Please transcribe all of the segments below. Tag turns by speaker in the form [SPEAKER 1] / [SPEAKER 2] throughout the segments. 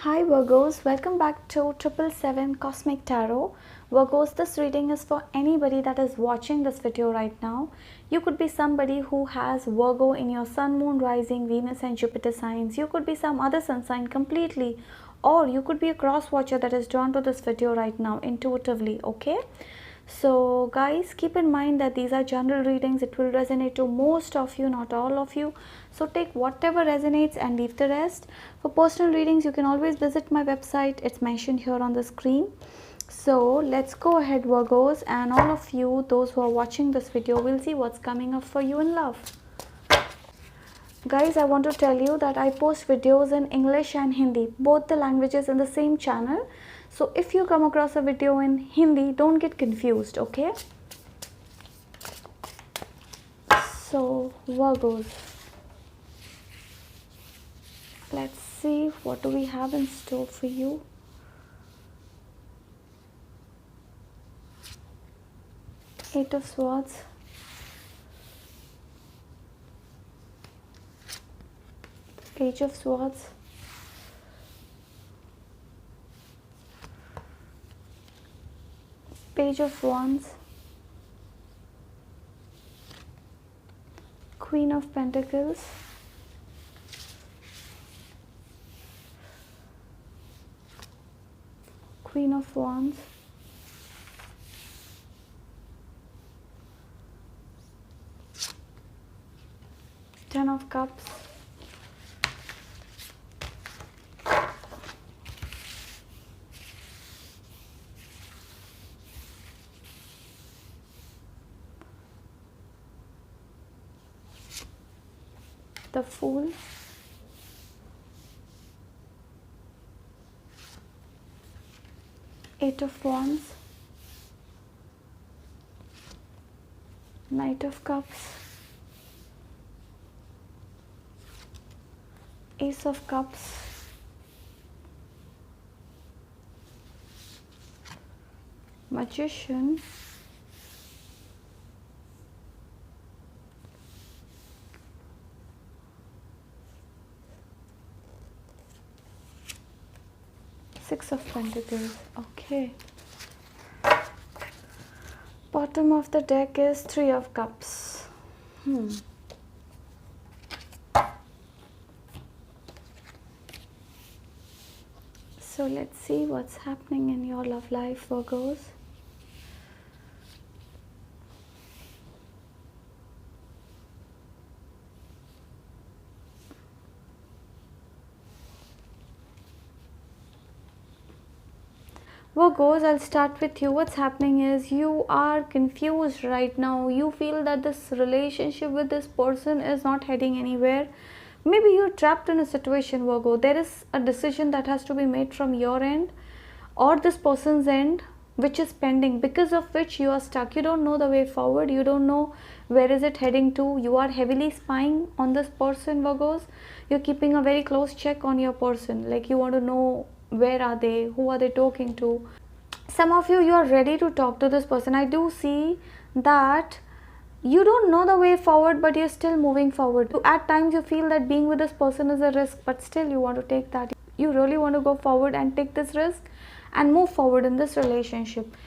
[SPEAKER 1] Hi Virgos, welcome back to 777 Cosmic Tarot. Virgos, this reading is for anybody that is watching this video right now. You could be somebody who has Virgo in your Sun, Moon, Rising, Venus and Jupiter signs. You could be some other sun sign completely, or you could be a cross watcher that is drawn to this video right now intuitively, okay? So guys, keep in mind that these are general readings. It will resonate to most of you, not all of you. So take whatever resonates and leave the rest. For personal readings, you can always visit my website. It's mentioned here on the screen. So let's go ahead, Virgos, and all of you, those who are watching this video, will see what's coming up for you in love. Guys, I want to tell you that I post videos in English and Hindi, both the languages, in the same channel. So if you come across a video in Hindi, don't get confused, okay? So Virgos, let's see what do we have in store for you. Eight of Swords, Page of Swords, Page of Wands, Queen of Pentacles, Queen of Wands, Ten of Cups, the Fool, Eight of Wands, Knight of Cups, Ace of Cups, Magician, Six of Pentacles. Okay. Bottom of the deck is Three of Cups. So let's see what's happening in your love life, Virgos. Virgos, I'll start with you. What's happening is you are confused right now. You feel that this relationship with this person is not heading anywhere. Maybe you're trapped in a situation, Virgo. There is a decision that has to be made from your end or this person's end, which is pending, because of which you are stuck. You don't know the way forward. You don't know where is it heading to. You are heavily spying on this person, Virgos. You're keeping a very close check on your person. Like you want to know where are they, who are they talking to. Some of you are ready to talk to this person. I do see that you don't know the way forward, but you're still moving forward. At times you feel that being with this person is a risk, but still you want to take that. You really want to go forward and take this risk and move forward in this relationship.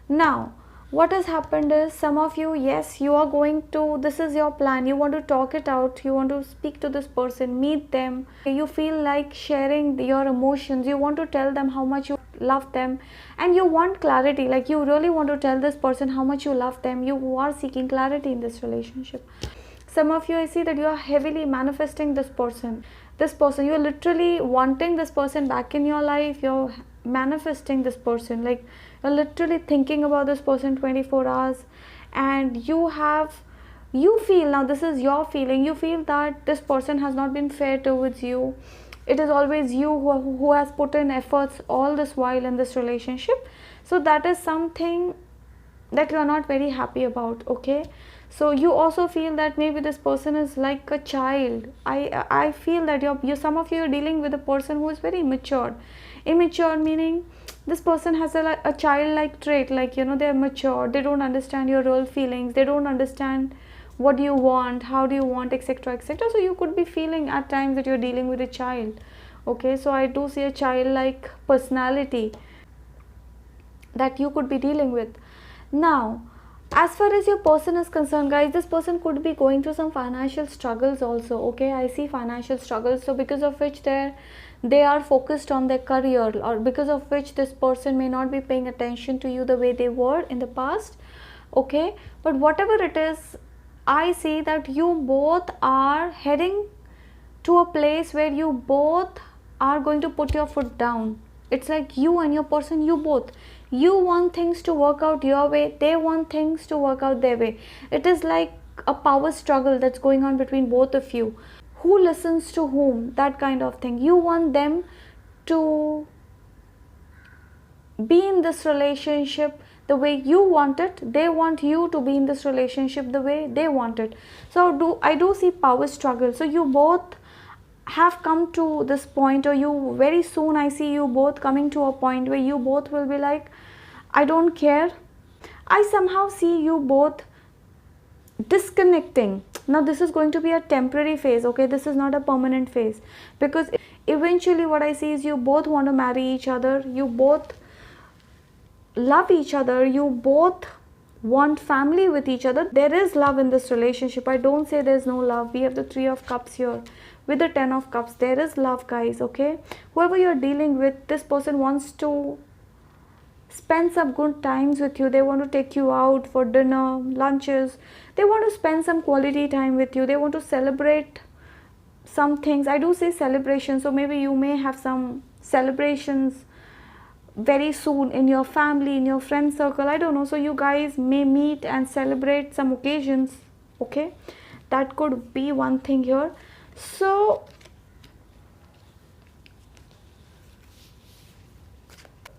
[SPEAKER 1] Now what has happened is, some of you, yes, you are going to, this is your plan, you want to talk it out, you want to speak to this person, meet them, you feel like sharing your emotions, you want to tell them how much you love them, and you want clarity, like you really want to tell this person how much you love them. You are seeking clarity in this relationship. Some of you, I see that you are heavily manifesting this person, you are literally wanting this person back in your life. You're manifesting this person, like you're literally thinking about this person 24 hours, and you feel, now this is your feeling, you feel that this person has not been fair towards you. It is always you who has put in efforts all this while in this relationship. So that is something that you are not very happy about, okay? So you also feel that maybe this person is like a child. I feel that you some of you are dealing with a person who is very immature meaning this person has a childlike trait, like they're mature, they don't understand your real feelings, they don't understand what do you want, how do you want, etc, etc. So you could be feeling at times that you're dealing with a child Okay, so I do see a childlike personality that you could be dealing with. Now, as far as your person is concerned, guys, this person could be going through some financial struggles also. Okay, I see financial struggles, so because of which they are focused on their career, or because of which this person may not be paying attention to you the way they were in the past. Okay, but whatever it is, I see that you both are heading to a place where you both are going to put your foot down. It's like you and your person, you both, you want things to work out your way, they want things to work out their way. It is like a power struggle that's going on between both of you. Who listens to whom, that kind of thing. You want them to be in this relationship the way you want it, they want you to be in this relationship the way they want it. So I do see power struggle. So you both have come to this point, or you very soon, I see you both coming to a point where you both will be like, I don't care. I somehow see you both disconnecting. Now this is going to be a temporary phase, okay, this is not a permanent phase, because eventually what I see is you both want to marry each other, you both love each other, you both want family with each other. There is love in this relationship. I don't say there's no love. We have the 3 of cups here with the 10 of cups. There is love, guys. Okay, whoever you're dealing with, this person wants to spend some good times with you. They want to take you out for dinner, lunches. They want to spend some quality time with you. They want to celebrate some things. I do say celebrations, so maybe you may have some celebrations very soon in your family, in your friend circle, I don't know. So you guys may meet and celebrate some occasions. Okay, that could be one thing here. So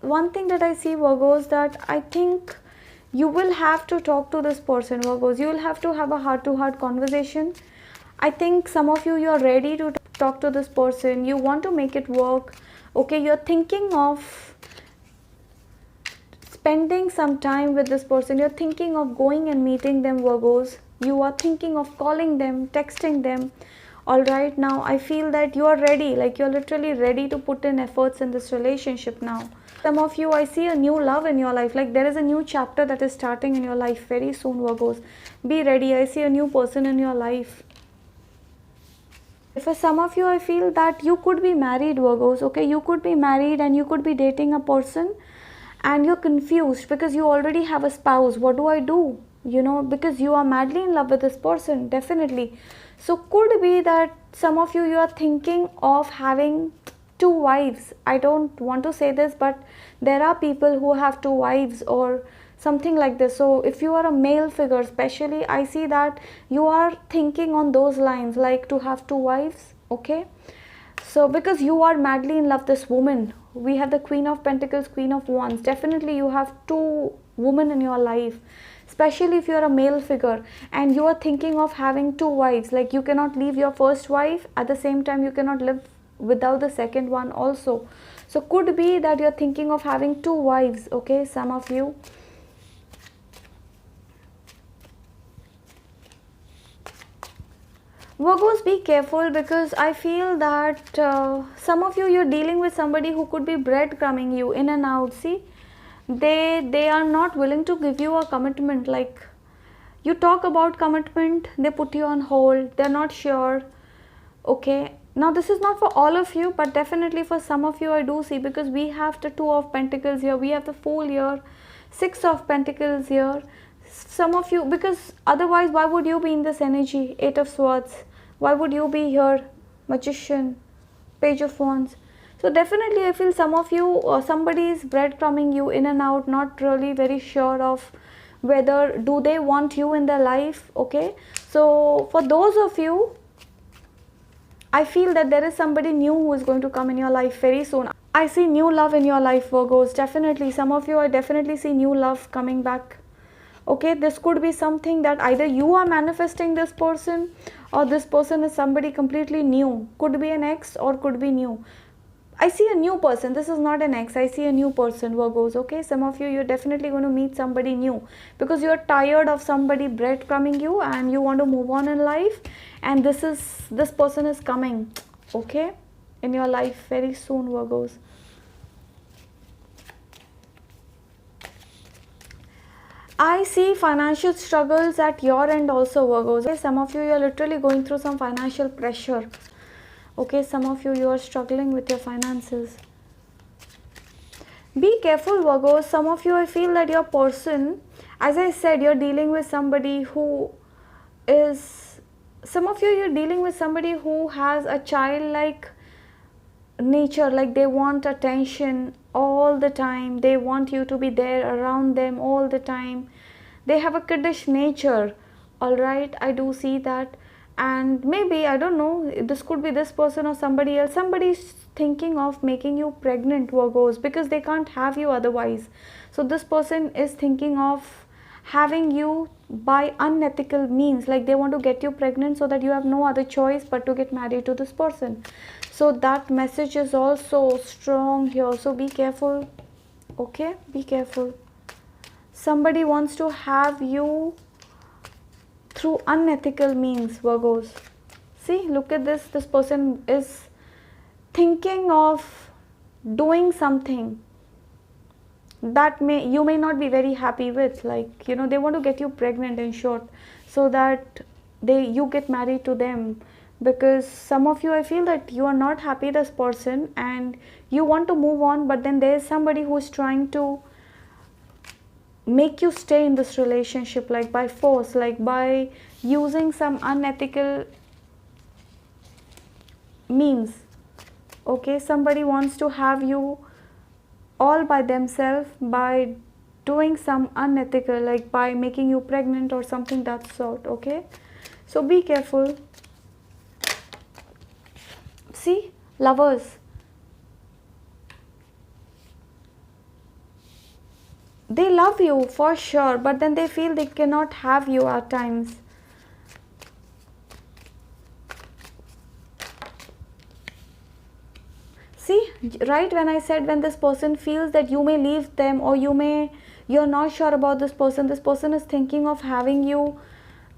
[SPEAKER 1] one thing that I see, Virgos, that I think you will have to talk to this person, Virgos. You will have to have a heart-to-heart conversation. I think some of you, you're ready to talk to this person. You want to make it work. Okay, you're thinking of spending some time with this person. You're thinking of going and meeting them, Virgos. You are thinking of calling them, texting them. All right, now I feel that you are ready, like you're literally ready to put in efforts in this relationship now. Some of you, I see a new love in your life, like there is a new chapter that is starting in your life very soon, Virgos. Be ready. I see a new person in your life. For some of you, I feel that you could be married, Virgos. Okay, you could be married and you could be dating a person, and you're confused because you already have a spouse. What do I do? You know, because you are madly in love with this person, definitely. So could be that some of you, you are thinking of having 2 wives. I don't want to say this, but there are people who have 2 wives or something like this. So if you are a male figure, especially, I see that you are thinking on those lines, like to have 2 wives. Okay, so because you are madly in love with this woman, we have the Queen of Pentacles, Queen of Wands. Definitely you have 2 women in your life, especially if you are a male figure and you are thinking of having 2 wives. Like you cannot leave your first wife, at the same time you cannot live without the second one also. So could be that you're thinking of having 2 wives. Okay, some of you. Virgos, be careful, because I feel that some of you, you're dealing with somebody who could be breadcrumbing you in and out. See, they are not willing to give you a commitment. Like you talk about commitment, they put you on hold, they're not sure. Okay, now this is not for all of you, but definitely for some of you I do see, because we have the 2 of Pentacles here, we have the Fool here, 6 of Pentacles here. Some of you, because otherwise why would you be in this energy? 8 of Swords, why would you be here? Magician, Page of Wands. So definitely I feel some of you, somebody is breadcrumbing you in and out, not really very sure of whether do they want you in their life. Okay, so for those of you, I feel that there is somebody new who is going to come in your life very soon. I see new love in your life, Virgos. Definitely, some of you, I definitely see new love coming back. Okay, this could be something that either you are manifesting this person, or this person is somebody completely new. Could be an ex or could be new. I see a new person. This is not an ex. I see a new person, Virgos. Okay, some of you, you're definitely going to meet somebody new, because you're tired of somebody breadcrumbing you and you want to move on in life, and this person is coming. Okay, in your life very soon, Virgos. I see financial struggles at your end also, Virgos. Okay, some of you are literally going through some financial pressure. Okay, some of you are struggling with your finances. Be careful, Virgos. Some of you, I feel that your person, as I said, you're dealing with somebody who is, some of you're dealing with somebody who has a childlike nature, like they want attention all the time, they want you to be there around them all the time, they have a kiddish nature. All right, I do see that. And maybe, I don't know, this could be this person or somebody else. Somebody's thinking of making you pregnant, Virgos, because they can't have you otherwise. So this person is thinking of having you by unethical means, like they want to get you pregnant so that you have no other choice but to get married to this person. So that message is also strong here, so be careful. Okay, be careful. Somebody wants to have you through unethical means, Virgos. See, look at this. This person is thinking of doing something that you may not be very happy with, like, you know, they want to get you pregnant, in short, so that you get married to them. Because some of you, I feel that you are not happy this person and you want to move on, but then there is somebody who is trying to make you stay in this relationship, like by force, like by using some unethical means. Okay, somebody wants to have you all by themselves by doing some unethical, like by making you pregnant or something that sort. Okay, so be careful. See, lovers, they love you for sure, but then they feel they cannot have you at times. See, right when I said, when this person feels that you may leave them, or you're not sure about this person is thinking of having you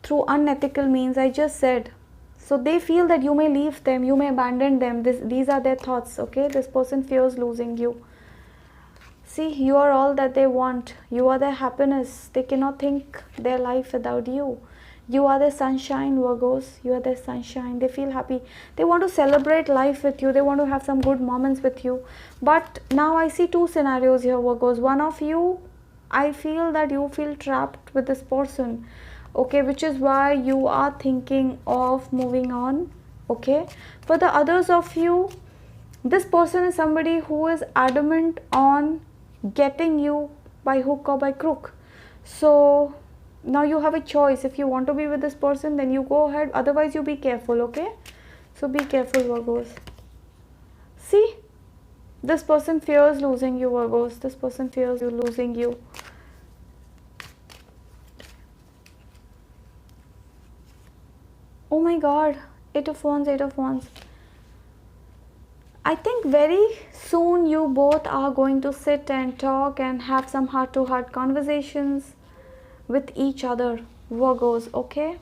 [SPEAKER 1] through unethical means, I just said. So they feel that you may leave them, you may abandon them. These are their thoughts. Okay, this person fears losing you. See, you are all that they want. You are their happiness. They cannot think their life without you. You are their sunshine, Virgos. You are their sunshine. They feel happy. They want to celebrate life with you. They want to have some good moments with you. But now I see two scenarios here, Virgos. One of you, I feel that you feel trapped with this person. Okay, which is why you are thinking of moving on. Okay, for the others of you, this person is somebody who is adamant on getting you by hook or by crook. So now you have a choice. If you want to be with this person, then you go ahead, otherwise you be careful. Okay, so be careful, Virgos. See, this person fears losing you, Virgos. This person fears you losing you. Oh my god, 8 of Wands, 8 of Wands. I think very soon you both are going to sit and talk and have some heart-to-heart conversations with each other, Virgos. Okay,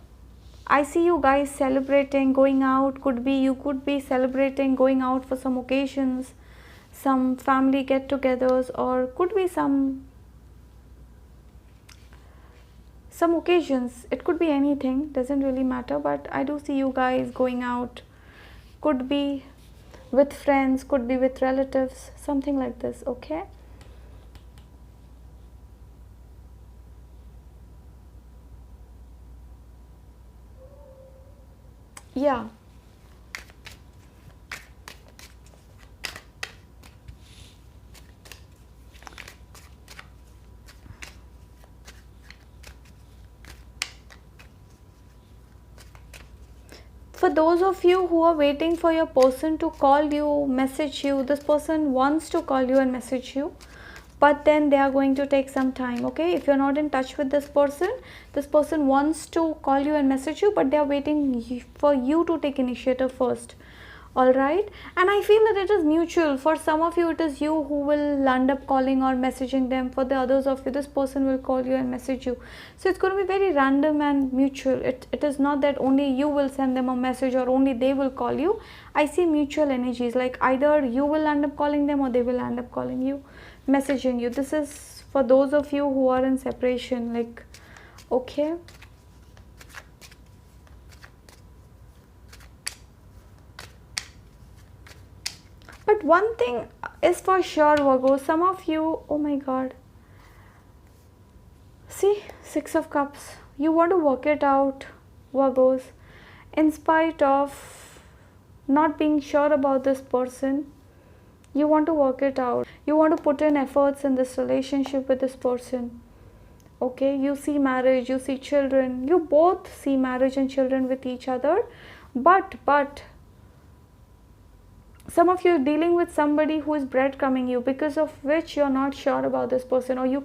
[SPEAKER 1] I see you guys celebrating, going out. You could be celebrating, going out for some occasions, some family get-togethers, or could be some occasions. It could be anything, doesn't really matter, but I do see you guys going out. Could be with friends, could be with relatives, something like this. Okay, yeah. For those of you who are waiting for your person to call you, message you, this person wants to call you and message you, but then they are going to take some time. Okay, if you're not in touch with this person wants to call you and message you, but they are waiting for you to take initiative first. All right, and I feel that it is mutual. For some of you it is you who will end up calling or messaging them. For the others of you, this person will call you and message you. So it's going to be very random and mutual. It is not that only you will send them a message or only they will call you. I see mutual energies, like either you will end up calling them or they will end up calling you, messaging you. This is for those of you who are in separation, like, okay. But one thing is for sure, Virgo, some of you, oh my god, see, Six of Cups, you want to work it out, Virgos, in spite of not being sure about this person. You want to work it out. You want to put in efforts in this relationship with this person. Okay, you see marriage, you see children, you both see marriage and children with each other, but some of you are dealing with somebody who is breadcrumbing you, because of which you're not sure about this person, or you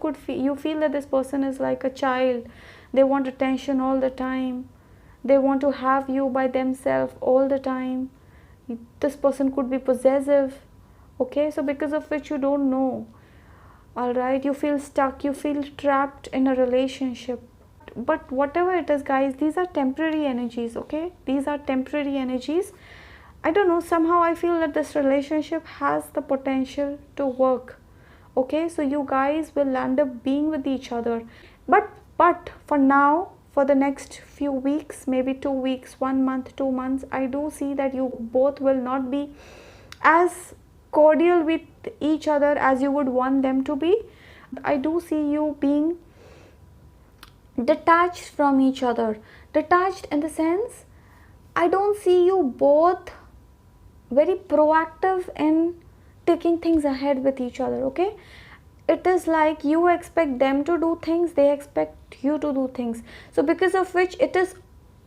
[SPEAKER 1] feel that this person is like a child. They want attention all the time. They want to have you by themselves all the time. This person could be possessive. Okay, so because of which you don't know. All right, you feel stuck, you feel trapped in a relationship. But whatever it is, guys, these are temporary energies. Okay, these are temporary energies. I don't know, somehow I feel that this relationship has the potential to work. Okay, so you guys will end up being with each other. But for now, for the next few weeks, maybe 2 weeks, 1 month, 2 months, I do see that you both will not be as cordial with each other as you would want them to be. I do see you being detached from each other. Detached in the sense, I don't see you both very proactive in taking things ahead with each other. Okay, it is like you expect them to do things, they expect you to do things, so because of which it is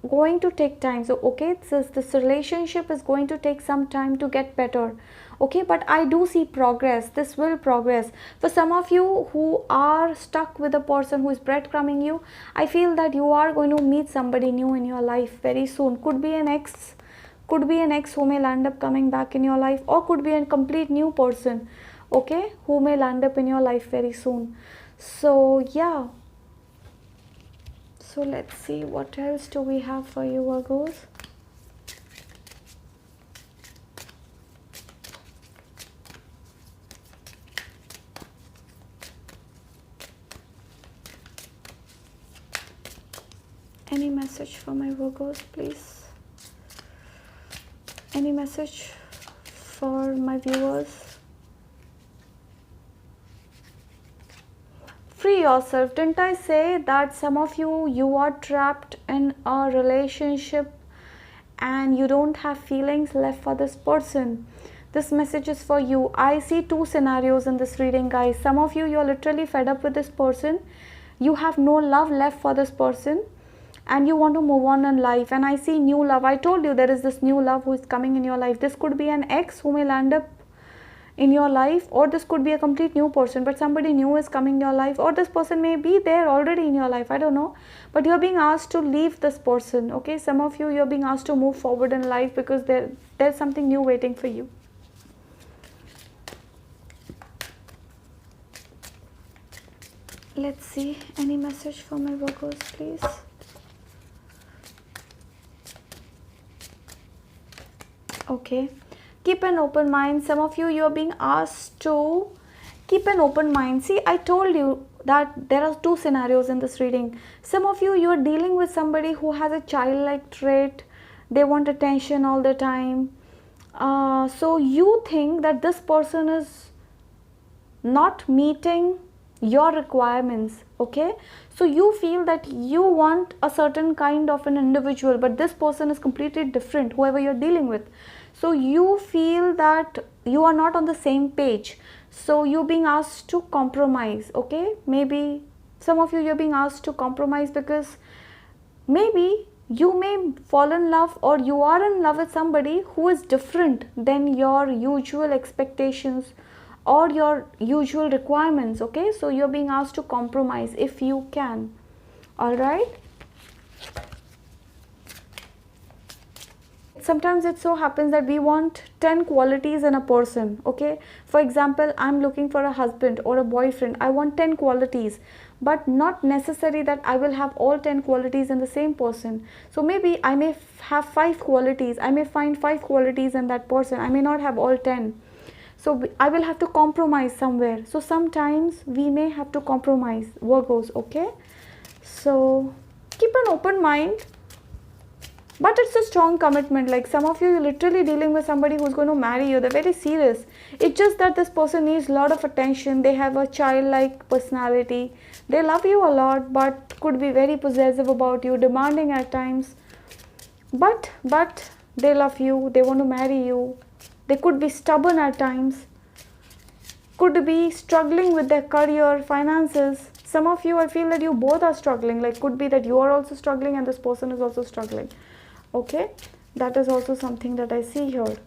[SPEAKER 1] going to take time. So okay, this relationship is going to take some time to get better. Okay, but I do see progress. This will progress. For some of you who are stuck with a person who is breadcrumbing you, I feel that you are going to meet somebody new in your life very soon. Could be an ex, who may land up coming back in your life, or could be a complete new person, okay, who may land up in your life very soon. So yeah, so let's see what else do we have for you, Virgos. Any message for my Virgos, please? Any message for my viewers? Free yourself. Didn't I say that some of you are trapped in a relationship and you don't have feelings left for this person? This message is for you. I see two scenarios in this reading, guys. Some of you are literally fed up with this person. You have no love left for this person and you want to move on in life, and I see new love. I told you there is this new love who is coming in your life. This could be an ex who may land up in your life, or this could be a complete new person, but somebody new is coming in your life, or this person may be there already in your life, I don't know, but you're being asked to leave this person. Okay, some of you're being asked to move forward in life because there's something new waiting for you. Let's see, any message for my Virgos, please? Okay, keep an open mind. Some of you're being asked to keep an open mind. See, I told you that there are two scenarios in this reading. Some of you're dealing with somebody who has a childlike trait. They want attention all the time. So you think that this person is not meeting your requirements. Okay, so you feel that you want a certain kind of an individual, but this person is completely different, whoever you're dealing with. So you feel that you are not on the same page, so you're being asked to compromise. Okay, maybe some of you're being asked to compromise because maybe you may fall in love, or you are in love with somebody who is different than your usual expectations or your usual requirements. Okay, so you're being asked to compromise if you can. All right, Sometimes it so happens that we want 10 qualities in a person. Okay, for example, I'm looking for a husband or a boyfriend. I want 10 qualities, but not necessary that I will have all 10 qualities in the same person. So maybe I may have 5 qualities. I may find 5 qualities in that person. I may not have all 10. So I will have to compromise somewhere. So sometimes we may have to compromise, Virgos. Okay, so keep an open mind, but it's a strong commitment. Like some of you, you're literally dealing with somebody who's going to marry you. They're very serious. It's just that this person needs a lot of attention. They have a childlike personality. They love you a lot, but could be very possessive about you, demanding at times. But they love you. They want to marry you. They could be stubborn at times. Could be struggling with their career, finances. Some of you, I feel that you both are struggling. Like could be that you are also struggling and this person is also struggling. Okay, that is also something that I see here.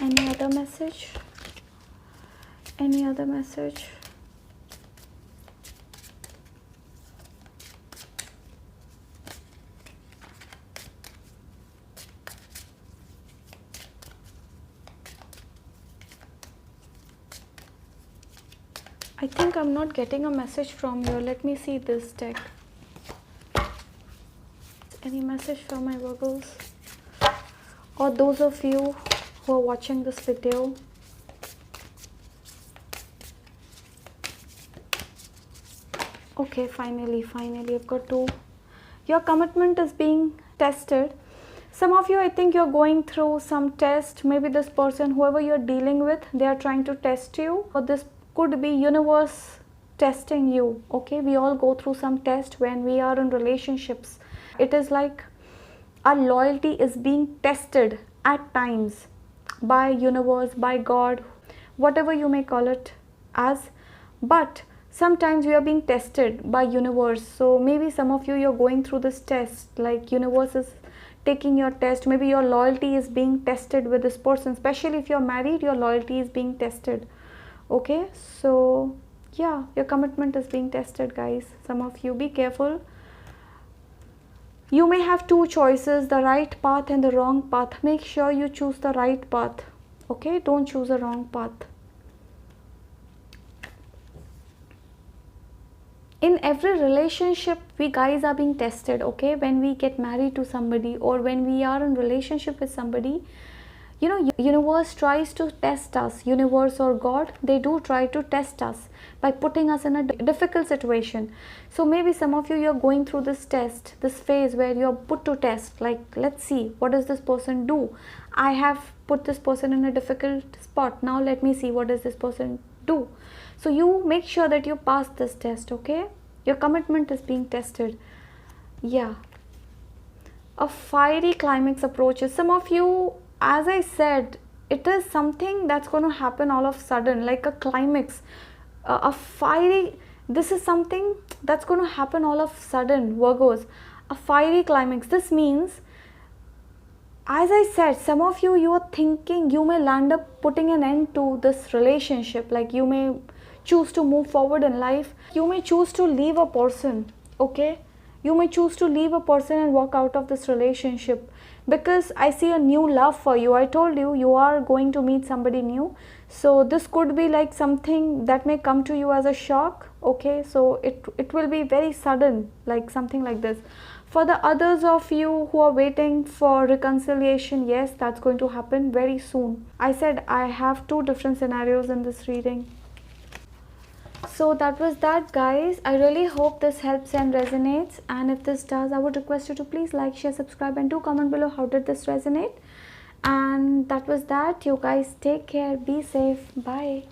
[SPEAKER 1] Any other message? Any other message? I think I'm not getting a message from you. Let me see this deck. Any message from my Virgos? Or those of you who are watching this video? Okay, finally I've got 2. Your commitment is being tested. Some of you, I think you're going through some test. Maybe this person, whoever you're dealing with, they are trying to test you, or this could be universe testing you. Okay, we all go through some test when we are in relationships. It is like our loyalty is being tested at times by universe, by God, whatever you may call it as. But sometimes we are being tested by universe. So maybe some of you, you're going through this test, like universe is taking your test. Maybe your loyalty is being tested with this person, especially if you're married, your loyalty is being tested. Okay, so yeah, your commitment is being tested, guys. Some of you, be careful. You may have 2 choices, the right path and the wrong path. Make sure you choose the right path. Okay, don't choose the wrong path. In every relationship, we guys are being tested. Okay, when we get married to somebody or when we are in relationship with somebody, you know, universe tries to test us. Universe or God, they do try to test us by putting us in a difficult situation. So maybe some of you, you're going through this test, this phase where you're put to test. Like, let's see, what does this person do? I have put this person in a difficult spot. Now let me see, what does this person do? So you make sure that you pass this test. Okay, your commitment is being tested. Yeah, a fiery climax approaches. Some of you, as I said, it is something that's going to happen all of a sudden, like a climax, a fiery, this is something that's going to happen all of a sudden, Virgos, a fiery climax. This means, as I said, some of you, you are thinking you may land up putting an end to this relationship. Like you may choose to move forward in life. You may choose to leave a person. Okay, you may choose to leave a person and walk out of this relationship, because I see a new love for you. I told you, you are going to meet somebody new. So this could be like something that may come to you as a shock. Okay, so it will be very sudden, like something like this. For the others of you who are waiting for reconciliation, yes, that's going to happen very soon. I said I have 2 different scenarios in this reading. So that was that, guys. I really hope this helps and resonates, and if this does, I would request you to please like, share, subscribe, and do comment below how did this resonate. And that was that. You guys take care, be safe, bye.